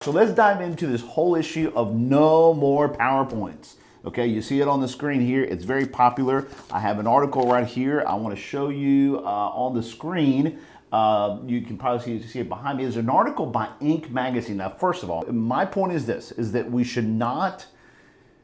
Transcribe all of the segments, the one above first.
So let's dive into this whole issue of no more PowerPoints. Okay, you see it on the screen here. It's very popular. I have an article right here. I want to show you on the screen. You can probably see it behind me. There's an article by Inc. magazine. Now, first of all, my point is this, is that we should not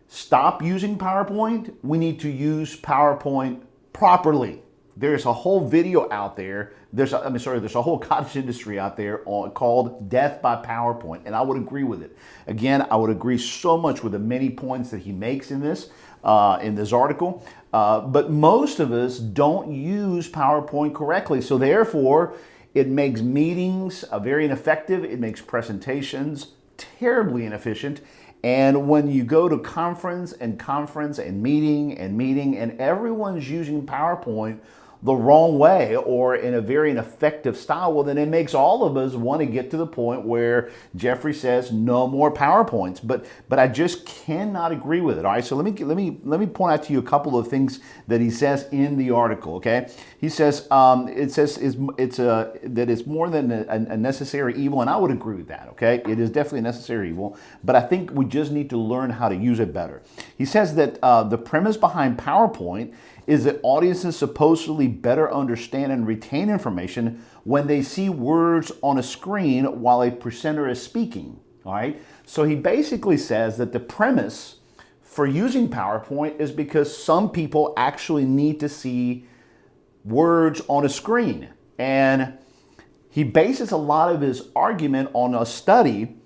stop using PowerPoint. We need to use PowerPoint properly. There's a whole video out there. There's a whole cottage industry out there called Death by PowerPoint, and I would agree with it. Again, I would agree so much with the many points that he makes in this article. But most of us don't use PowerPoint correctly, so therefore it makes meetings very ineffective. It makes presentations terribly inefficient. And when you go to conference and meeting and everyone's using PowerPoint the wrong way or in a very ineffective style, well, then it makes all of us want to get to the point where Jeffrey says no more PowerPoints. But I just cannot agree with it. All right, so let me point out to you a couple of things that he says in the article. Okay, he says that it's more than a necessary evil, and I would agree with that. Okay, it is definitely a necessary evil, but I think we just need to learn how to use it better. He says that the premise behind PowerPoint is that audiences supposedly better understand and retain information when they see words on a screen while a presenter is speaking. All right. So he basically says that the premise for using PowerPoint is because some people actually need to see words on a screen. And he bases a lot of his argument on a study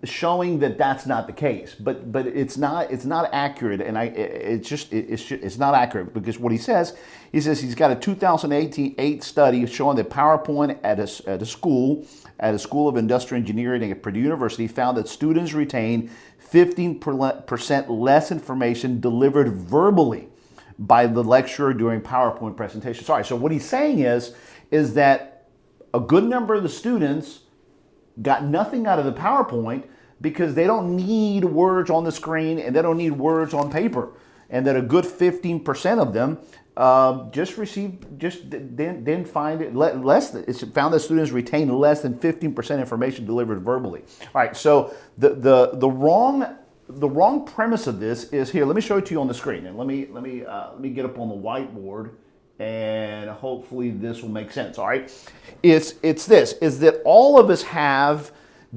showing that that's not the case, but it's not accurate, and it's not accurate, because what he says he's got a 2008 study showing that PowerPoint at a school of industrial engineering at Purdue University found that students retain 15% less information delivered verbally by the lecturer during PowerPoint presentations. Sorry, so what he's saying is that a good number of the students got nothing out of the PowerPoint because they don't need words on the screen and they don't need words on paper, and that a good 15% of them didn't find it less. It's found that students retain less than 15% information delivered verbally. All right, so the wrong premise of this is here. Let me show it to you on the screen, and let me get up on the whiteboard, and hopefully this will make sense. All right, is that all of us have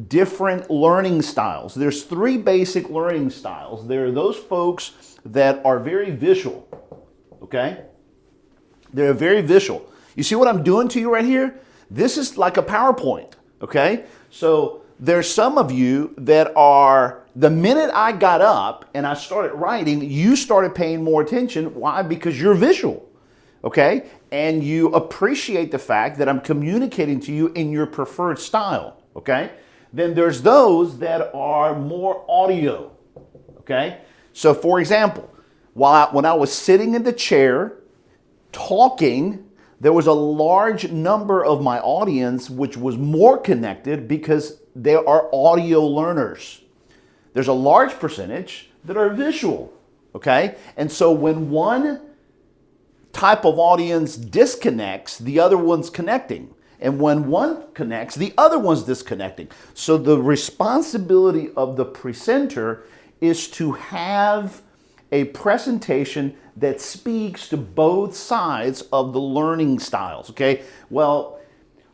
different learning styles. There's three basic learning styles. There are those folks that are very visual. Okay, they're very visual. You see what I'm doing to you right here? This is like a PowerPoint. Okay, so there's some of you that are, the minute I got up and I started writing, you started paying more attention. Why? Because you're visual. Okay, and you appreciate the fact that I'm communicating to you in your preferred style. Okay, then there's those that are more audio. Okay, so for example, when I was sitting in the chair talking, there was a large number of my audience which was more connected because they are audio learners. There's a large percentage that are visual. Okay, and so when one type of audience disconnects, the other one's connecting. And when one connects, the other one's disconnecting. So the responsibility of the presenter is to have a presentation that speaks to both sides of the learning styles. Okay, well,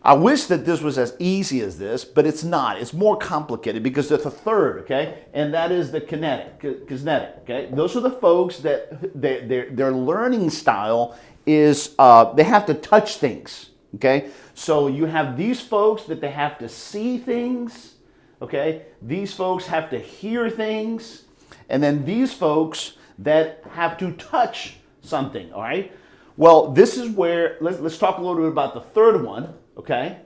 I wish that this was as easy as this, but it's not. It's more complicated because there's a third, okay? And that is the kinetic, okay? Those are the folks that their learning style is, they have to touch things, okay? So you have these folks that they have to see things, okay? These folks have to hear things, and then these folks that have to touch something, all right? Well, this is where, let's talk a little bit about the third one. Okay,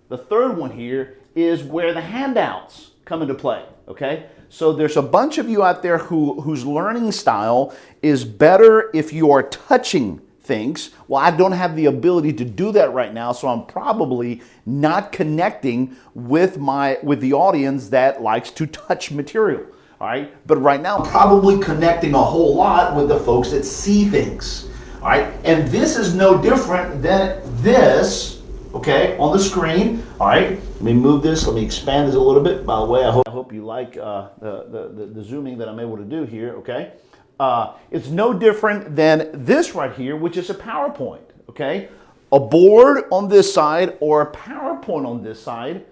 the third one here is where the handouts come into play. Okay, so there's a bunch of you out there whose learning style is better if you are touching things. Well, I don't have the ability to do that right now, so I'm probably not connecting with the audience that likes to touch material. All right, but right now I'm probably connecting a whole lot with the folks that see things. All right, and this is no different than this. okay, on the screen. All right, let me move this, let me expand this a little bit. By the way, I hope you like the zooming that I'm able to do here, okay? It's no different than this right here, which is a PowerPoint, okay? A board on this side or a PowerPoint on this side.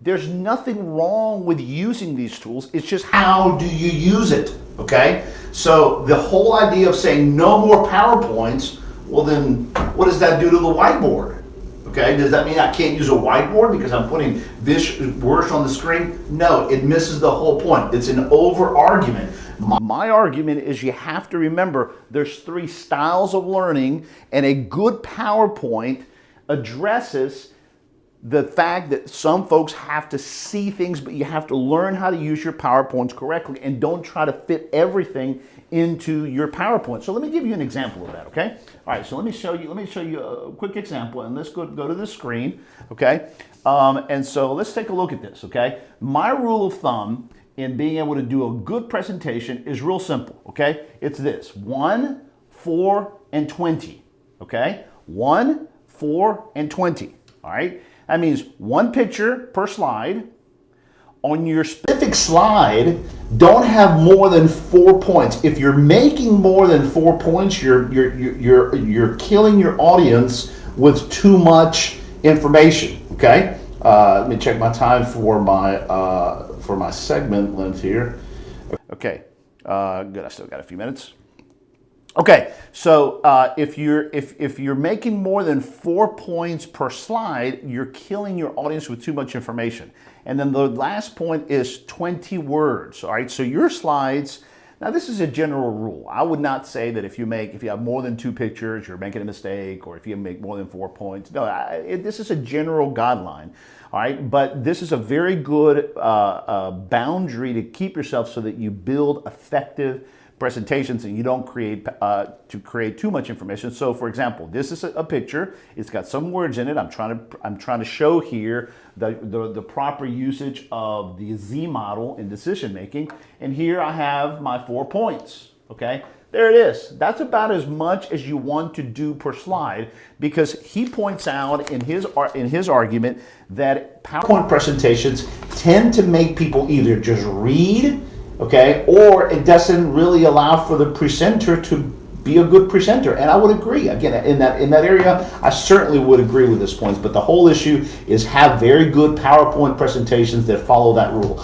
There's nothing wrong with using these tools. It's just how do you use it, okay? So the whole idea of saying no more PowerPoints, well then what does that do to the whiteboard? Okay, does that mean I can't use a whiteboard because I'm putting this words on the screen? No, it misses the whole point. It's an over argument. My argument is you have to remember there's 3 styles of learning, and a good PowerPoint addresses the fact that some folks have to see things, but you have to learn how to use your PowerPoints correctly, and don't try to fit everything into your PowerPoint. So let me give you an example of that, okay? All right, so let me show you a quick example, and let's go to the screen, okay? And so let's take a look at this, okay? My rule of thumb in being able to do a good presentation is real simple, okay? It's this: 1, 4, and 20, okay? 1, 4, and 20, all right? That means 1 picture per slide. On your specific slide, don't have more than 4 points. If you're making more than 4 points, you're killing your audience with too much information. Okay. Let me check my time for my segment length here. Okay. Good. I still got a few minutes. Okay, so if you're making more than 4 points per slide, you're killing your audience with too much information. And then the last point is 20 words. All right, so your slides. Now this is a general rule. I would not say that if you have more than 2 pictures, you're making a mistake, or if you make more than 4 points. No, this is a general guideline. All right, but this is a very good boundary to keep yourself so that you build effective presentations and you don't create too much information. So for example, this is a picture. It's got some words in it. I'm trying to show here the proper usage of the Z model in decision making. And here I have my 4 points. Okay, there it is. That's about as much as you want to do per slide, because he points out in his argument that PowerPoint presentations tend to make people either just read, okay, or it doesn't really allow for the presenter to be a good presenter. And I would agree. Again, in that area, I certainly would agree with this point. But the whole issue is have very good PowerPoint presentations that follow that rule.